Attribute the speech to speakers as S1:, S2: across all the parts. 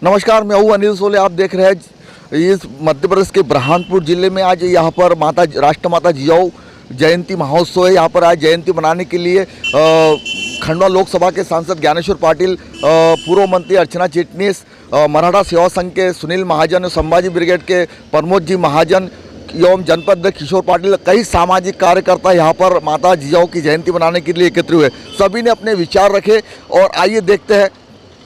S1: नमस्कार, मैं हूँ अनिल सोले। आप देख रहे हैं इस मध्य प्रदेश के बुरहानपुर जिले में आज यहाँ पर राष्ट्रमाता जिजाऊ जयंती महोत्सव है। यहाँ पर आज जयंती मनाने के लिए खंडवा लोकसभा के सांसद ज्ञानेश्वर पाटिल, पूर्व मंत्री अर्चना चिटनीस, मराठा सेवा संघ के सुनील महाजन, संभाजी ब्रिगेड के प्रमोद जी महाजन एवं जनपद किशोर पाटिल, कई सामाजिक कार्यकर्ता यहाँ पर माता जिजाऊ की जयंती मनाने के लिए एकत्र हुए। सभी ने अपने विचार रखे और आइए देखते हैं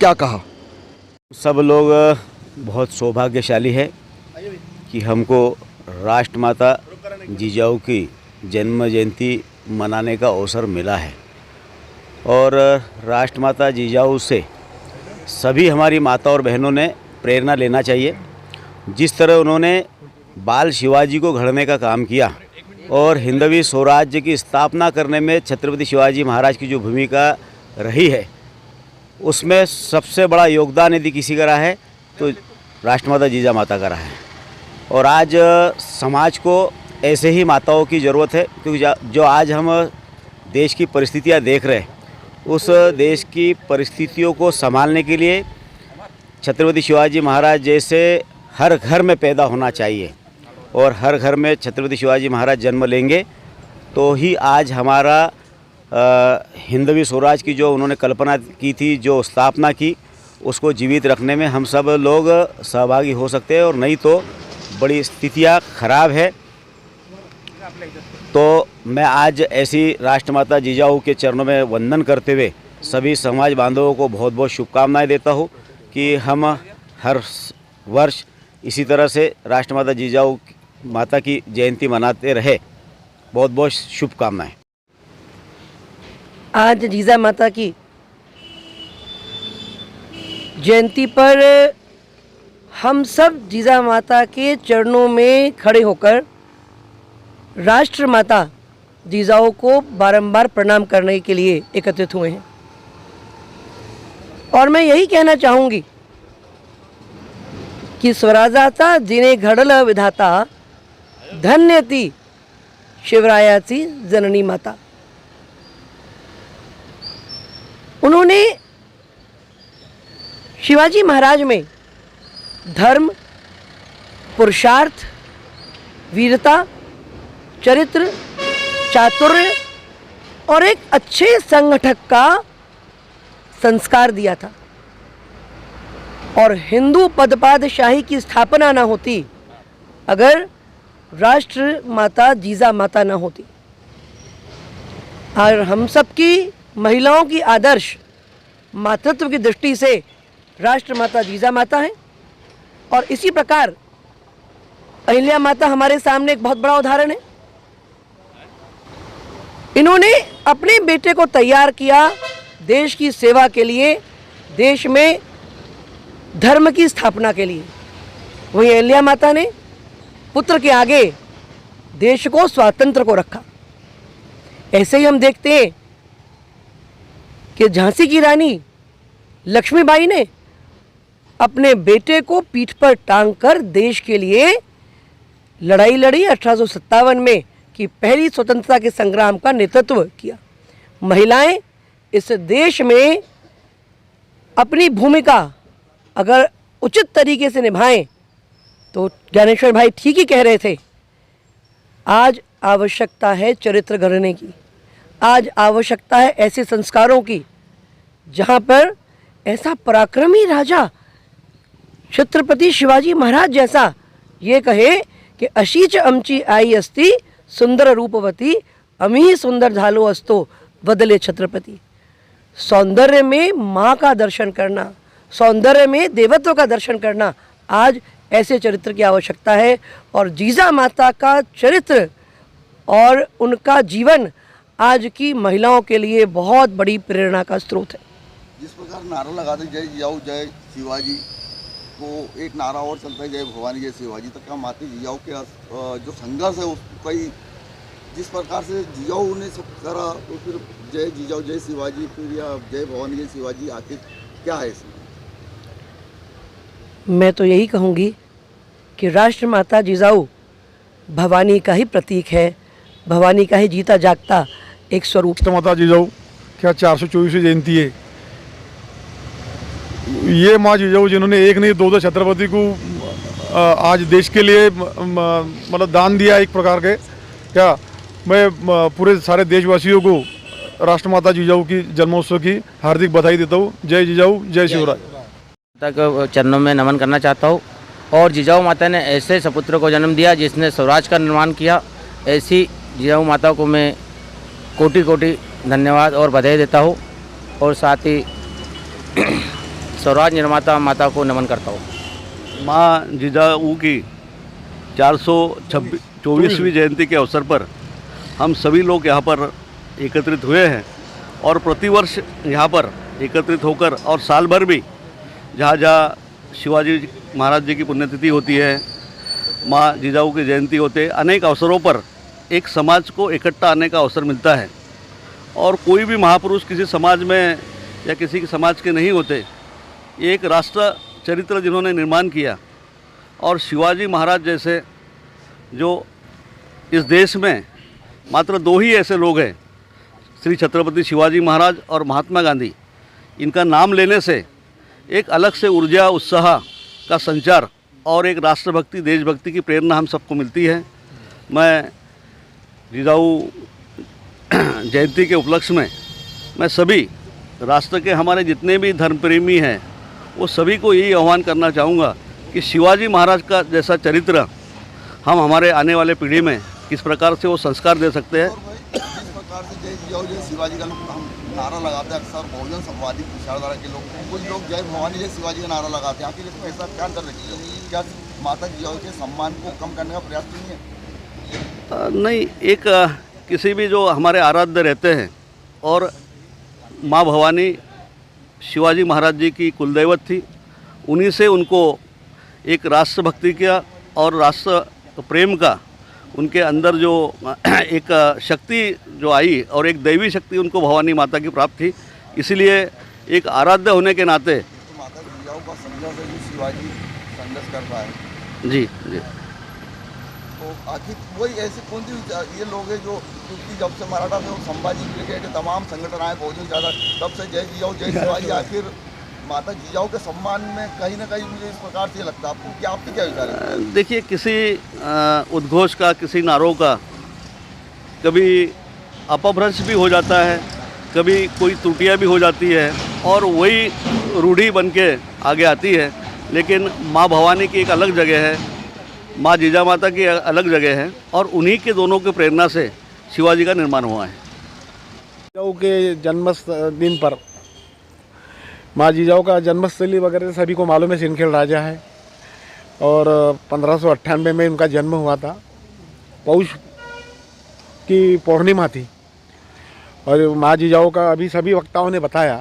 S1: क्या कहा।
S2: सब लोग बहुत सौभाग्यशाली है कि हमको राष्ट्रमाता जिजाऊ की जन्म जयंती मनाने का अवसर मिला है और राष्ट्रमाता जिजाऊ से सभी हमारी माता और बहनों ने प्रेरणा लेना चाहिए। जिस तरह उन्होंने बाल शिवाजी को घड़ने का काम किया और हिंदवी स्वराज्य की स्थापना करने में छत्रपति शिवाजी महाराज की जो भूमिका रही है, उसमें सबसे बड़ा योगदान यदि किसी का रहा है तो राष्ट्रमाता जिजा माता का रहा है। और आज समाज को ऐसे ही माताओं की ज़रूरत है, क्योंकि जो आज हम देश की परिस्थितियां देख रहे हैं, उस देश की परिस्थितियों को संभालने के लिए छत्रपति शिवाजी महाराज जैसे हर घर में पैदा होना चाहिए और हर घर में छत्रपति शिवाजी महाराज जन्म लेंगे तो ही आज हमारा हिंदवी स्वराज की जो उन्होंने कल्पना की थी, जो स्थापना की, उसको जीवित रखने में हम सब लोग सहभागी हो सकते हैं। और नहीं तो बड़ी स्थितियाँ खराब है। तो मैं आज ऐसी राष्ट्रमाता जिजाऊ के चरणों में वंदन करते हुए सभी समाज बांधवों को बहुत बहुत शुभकामनाएं देता हूँ कि हम हर वर्ष इसी तरह से राष्ट्रमाता जिजाऊ माता की जयंती मनाते रहे। बहुत बहुत शुभकामनाएं।
S3: आज जीजा माता की जयंती पर हम सब जीजा माता के चरणों में खड़े होकर राष्ट्र माता जिजाऊ को बारंबार प्रणाम करने के लिए एकत्रित हुए हैं। और मैं यही कहना चाहूँगी कि स्वराजाचा जिने घडलं विधाता, धन्यती शिवरायाची जननी माता। उन्होंने शिवाजी महाराज में धर्म, पुरुषार्थ, वीरता, चरित्र, चातुर्य और एक अच्छे संगठक का संस्कार दिया था। और हिंदू पदपादशाही की स्थापना ना होती अगर राष्ट्र माता जीजा माता ना होती। और हम सबकी महिलाओं की आदर्श मातृत्व की दृष्टि से राष्ट्र माता जीजा माता है। और इसी प्रकार अहिल्या माता हमारे सामने एक बहुत बड़ा उदाहरण है। इन्होंने अपने बेटे को तैयार किया देश की सेवा के लिए, देश में धर्म की स्थापना के लिए। वहीं अहिल्या माता ने पुत्र के आगे देश को, स्वातंत्र को रखा। ऐसे ही हम देखते हैं कि झांसी की रानी लक्ष्मीबाई ने अपने बेटे को पीठ पर टांग कर देश के लिए लड़ाई लड़ी। 1857 में की पहली स्वतंत्रता के संग्राम का नेतृत्व किया। महिलाएं इस देश में अपनी भूमिका अगर उचित तरीके से निभाएं तो ज्ञानेश्वर भाई ठीक ही कह रहे थे, आज आवश्यकता है चरित्र गढ़ने की। आज आवश्यकता है ऐसे संस्कारों की जहाँ पर ऐसा पराक्रमी राजा छत्रपति शिवाजी महाराज जैसा ये कहे कि अशीच आमची आई अस्ति सुंदर रूपवती, अमी सुंदर झालो अस्तो बदले छत्रपति। सौंदर्य में माँ का दर्शन करना, सौंदर्य में देवत्व का दर्शन करना, आज ऐसे चरित्र की आवश्यकता है। और जीजा माता का चरित्र और उनका जीवन आज की महिलाओं के लिए बहुत बड़ी प्रेरणा का स्रोत है।
S1: जिस प्रकार नारा लगाते जय जिजाऊ जय शिवाजी, को एक नारा और चलता है जय भवानी जय शिवाजी तक का माता जिजाऊ के जो संघर्ष है उसको कई जिस प्रकार से जिजाऊ ने सब करा, तो फिर जय जिजाऊ जय शिवाजी फिर या जय भवानी जय शिवाजी आखिर क्या है इसमें?
S3: मैं तो यही कहूँगी कि राष्ट्रमाता जिजाऊ भवानी का ही प्रतीक है, भवानी का ही जीता जागता एक स्वरूप।
S4: राष्ट्रमाता जिजाऊ क्या 424वीं जयंती है। ये माँ जिजाऊ जिन्होंने एक नहीं दो छत्रपति को आज देश के लिए मतलब दान दिया एक प्रकार के, क्या मैं पूरे सारे देशवासियों को राष्ट्रमाता जिजाऊ की जन्मोत्सव की हार्दिक बधाई देता हूँ। जय जिजाऊ, जय शिवराज।
S5: तक चरणों में नमन करना चाहता हूँ। और जिजाऊ माता ने ऐसे सपुत्र को जन्म दिया जिसने स्वराज का निर्माण किया। ऐसी जिजाऊ माता को मैं कोटि कोटि धन्यवाद और बधाई देता हूँ और साथ ही स्वराज निर्माता माता को नमन करता हूँ।
S6: माँ जिजाऊ की 424वीं जयंती के अवसर पर हम सभी लोग यहाँ पर एकत्रित हुए हैं और प्रतिवर्ष यहाँ पर एकत्रित होकर और साल भर भी जहाँ जहाँ शिवाजी महाराज जी की पुण्यतिथि होती है, माँ जिजाऊ की जयंती होते, अनेक अवसरों पर एक समाज को इकट्ठा आने का अवसर मिलता है। और कोई भी महापुरुष किसी समाज में या किसी समाज के नहीं होते, एक राष्ट्र चरित्र जिन्होंने निर्माण किया। और शिवाजी महाराज जैसे जो इस देश में मात्र दो ही ऐसे लोग हैं, श्री छत्रपति शिवाजी महाराज और महात्मा गांधी, इनका नाम लेने से एक अलग से ऊर्जा उत्साह का संचार और एक राष्ट्रभक्ति देशभक्ति की प्रेरणा हम सबको मिलती है। मैं जिजाऊ जयंती के उपलक्ष्य में मैं सभी राष्ट्र के हमारे जितने भी धर्म प्रेमी हैं वो सभी को यही आह्वान करना चाहूँगा कि शिवाजी महाराज का जैसा चरित्र हम हमारे आने वाले पीढ़ी में किस प्रकार से वो संस्कार दे सकते हैं।
S1: जिस प्रकार से जय जिजाऊ जय शिवाजी का हम नारा लगाते हैं, अक्सर बहुजन समाजवादी विचारधारा के लोग, कुछ लोग जय भवानी जय शिवाजी का नारा लगाते हैं। आखिर इसमें ऐसा क्या कर रही है? क्या माता जिजाऊ के सम्मान को कम करने का प्रयास नहीं है?
S6: नहीं, एक किसी भी जो हमारे आराध्य रहते हैं और माँ भवानी शिवाजी महाराज जी की कुलदैवत थी, उन्हीं से उनको एक राष्ट्रभक्ति का और राष्ट्र प्रेम का उनके अंदर जो एक शक्ति जो आई और एक दैवी शक्ति उनको भवानी माता की प्राप्त थी। इसीलिए एक आराध्य होने के नाते
S1: तो माता जिजाऊ का संघर्ष है जो शिवाजी संघर्ष कर रहा है।
S6: जी जी,
S1: तो आखिर वही ऐसे कौन सी ये लोग हैं जो, क्योंकि जब से मराठा से संभाजी रिलेटेड तमाम संगठन आए बहुजन ज़्यादा, तब से जय जिजाऊ जय शिवाजी, आखिर माता जिजाऊ के सम्मान में कहीं ना कहीं मुझे इस प्रकार से लगता है। आपको क्या, आपके क्या विचार है?
S6: देखिए, किसी उद्घोष का, किसी नारों का कभी अपभ्रंश भी हो जाता है, कभी कोई त्रुटियां भी हो जाती है और वही रूढ़ी बन के आगे आती है। लेकिन माँ भवानी की एक अलग जगह है, माँ जिजा माता की अलग जगह है और उन्हीं के दोनों की प्रेरणा से शिवाजी का निर्माण हुआ है।
S4: जिजाऊ के जन्मदिन पर माँ जिजाऊ का जन्मस्थली वगैरह सभी को मालूम है, सिंदखेड़ राजा है और 1598 में उनका जन्म हुआ था। पौष की पूर्णिमा थी और माँ जिजाऊ का अभी सभी वक्ताओं ने बताया,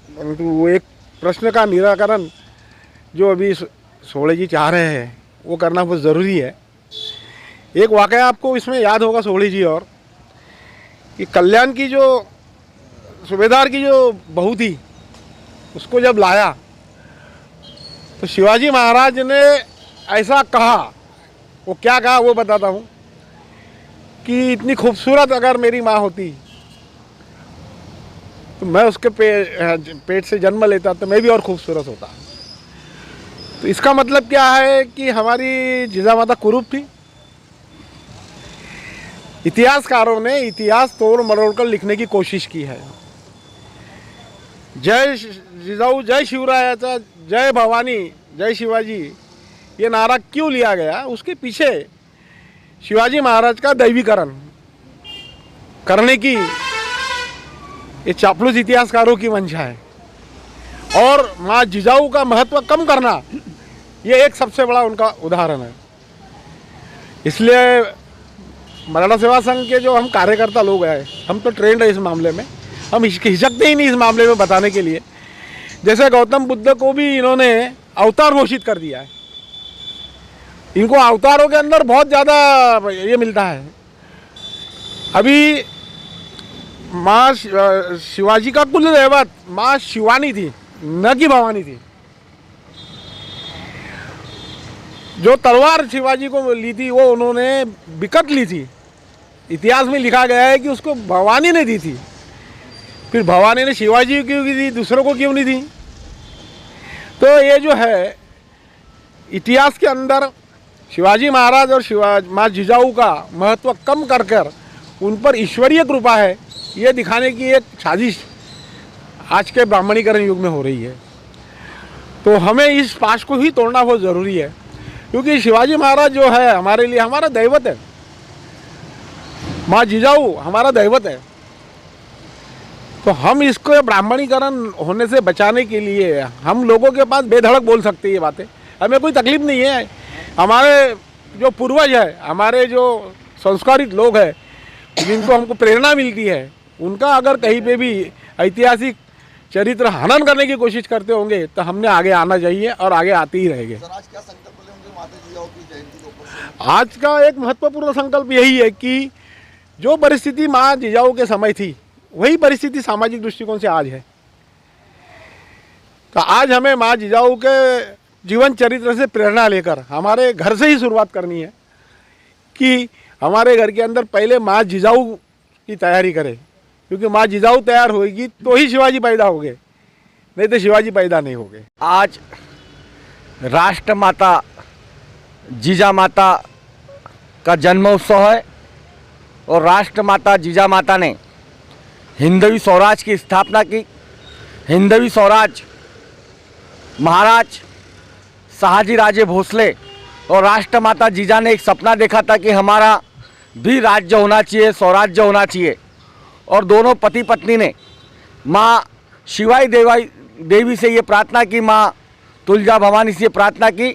S4: परंतु वो एक प्रश्न का निराकरण जो अभी सोहले जी चाह रहे हैं वो करना बहुत ज़रूरी है। एक वाक़या आपको इसमें याद होगा सोहले जी, और कि कल्याण की जो सूबेदार की जो बहू थी उसको जब लाया तो शिवाजी महाराज ने ऐसा कहा, वो क्या कहा वो बताता हूँ, कि इतनी खूबसूरत अगर मेरी माँ होती तो मैं उसके पेट से जन्म लेता तो मैं भी और खूबसूरत होता। तो इसका मतलब क्या है कि हमारी जिजा माता कुरूप थी। इतिहासकारों ने इतिहास तोड़ मरोड़ कर लिखने की कोशिश की है। जय जिजाऊ जय शिवरायाचा, जय भवानी जय शिवाजी, ये नारा क्यों लिया गया? उसके पीछे शिवाजी महाराज का दैवीकरण करने की ये चापलूस इतिहासकारों की मंशा है और माँ जिजाऊ का महत्व कम करना ये एक सबसे बड़ा उनका उदाहरण है। इसलिए मराठा सेवा संघ के जो हम कार्यकर्ता लोग हैं, हम तो ट्रेंड है इस मामले में, हम हिचकते ही नहीं इस मामले में बताने के लिए। जैसे गौतम बुद्ध को भी इन्होंने अवतार घोषित कर दिया है, इनको अवतारों के अंदर बहुत ज़्यादा ये मिलता है। अभी माँ शिवाजी का कुल देवत माँ शिवानी थी, न कि भवानी थी। जो तलवार शिवाजी को ली थी वो उन्होंने बिकट ली थी। इतिहास में लिखा गया है कि उसको भवानी ने दी थी। फिर भवानी ने शिवाजी को क्यों दी, दूसरों को क्यों नहीं दी? तो ये जो है इतिहास के अंदर शिवाजी महाराज और माँ जिजाऊ का महत्व कम कर कर उन पर ईश्वरीय कृपा है, ये दिखाने की एक साजिश आज के ब्राह्मणीकरण युग में हो रही है। तो हमें इस पाश को ही तोड़ना बहुत ज़रूरी है, क्योंकि शिवाजी महाराज जो है हमारे लिए हमारा दैवत है, माँ जिजाऊ हमारा दैवत है। तो हम इसको ब्राह्मणीकरण होने से बचाने के लिए हम लोगों के पास बेधड़क बोल सकते हैं ये बातें, हमें कोई तकलीफ नहीं है। हमारे जो पूर्वज है, हमारे जो संस्कारित लोग हैं, जिनको हमको प्रेरणा मिलती है, उनका अगर कहीं पे भी ऐतिहासिक चरित्र हनन करने की कोशिश करते होंगे तो हमने आगे आना चाहिए और आगे आते ही रहेंगे।
S1: सर, आज क्या संकल्प लेंगे माता जिजाऊ की जयंती के ऊपर?
S4: आज का एक महत्वपूर्ण संकल्प यही है कि जो परिस्थिति माँ जिजाऊ के समय थी वही परिस्थिति सामाजिक दृष्टिकोण से आज है। तो आज हमें माँ जिजाऊ के जीवन चरित्र से प्रेरणा लेकर हमारे घर से ही शुरुआत करनी है कि हमारे घर के अंदर पहले माँ जिजाऊ की तैयारी करें, क्योंकि माँ जिजाऊ तैयार होगी तो ही शिवाजी पैदा होंगे, नहीं तो शिवाजी पैदा नहीं होंगे।
S7: आज राष्ट्रमाता जीजा माता का जन्मोत्सव है और राष्ट्रमाता जीजा माता ने हिंदवी स्वराज की स्थापना की। हिंदवी स्वराज महाराज शहाजी राजे भोसले और राष्ट्रमाता जीजा ने एक सपना देखा था कि हमारा भी राज्य होना चाहिए, स्वराज्य होना चाहिए। और दोनों पति पत्नी ने माँ शिवाई देवी से ये प्रार्थना की, माँ तुलजा भवानी से प्रार्थना की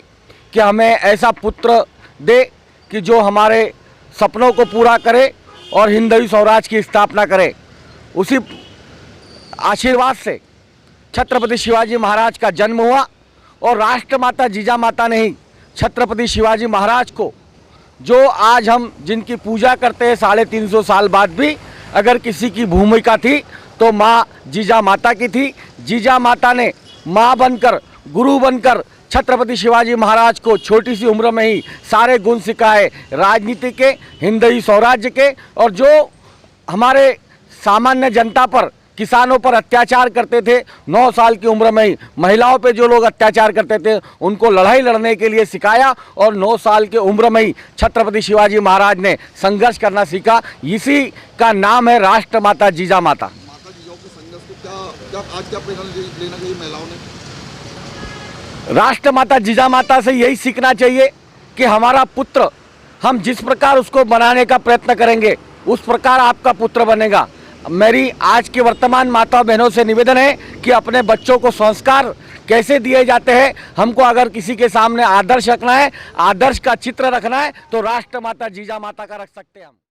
S7: कि हमें ऐसा पुत्र दे कि जो हमारे सपनों को पूरा करे और हिंदवी स्वराज की स्थापना करे। उसी आशीर्वाद से छत्रपति शिवाजी महाराज का जन्म हुआ और राष्ट्रमाता जीजा माता ने ही छत्रपति शिवाजी महाराज को, जो आज हम जिनकी पूजा करते हैं 350 साल बाद भी, अगर किसी की भूमिका थी तो माँ जीजा माता की थी। जीजा माता ने माँ बनकर, गुरु बनकर छत्रपति शिवाजी महाराज को छोटी सी उम्र में ही सारे गुण सिखाए, राजनीति के, हिंदवी स्वराज्य के। और जो हमारे सामान्य जनता पर, किसानों पर अत्याचार करते थे, 9 साल की उम्र में ही महिलाओं पे जो लोग अत्याचार करते थे उनको लड़ाई लड़ने के लिए सिखाया और 9 साल की उम्र में ही छत्रपति शिवाजी महाराज ने संघर्ष करना सीखा। इसी का नाम है राष्ट्रमाता जीजा माता।
S1: माता जिजाऊ के संघर्ष को क्या आज क्या प्रेरणा लेना चाहिए महिलाओं ने?
S7: राष्ट्रमाता जीजा माता से यही सीखना चाहिए कि हमारा पुत्र, हम जिस प्रकार उसको बनाने का प्रयत्न करेंगे उस प्रकार आपका पुत्र बनेगा। मेरी आज के वर्तमान माता बहनों से निवेदन है कि अपने बच्चों को संस्कार कैसे दिए जाते हैं, हमको अगर किसी के सामने आदर्श रखना है, आदर्श का चित्र रखना है तो राष्ट्रमाता जीजा माता का रख सकते हैं हम।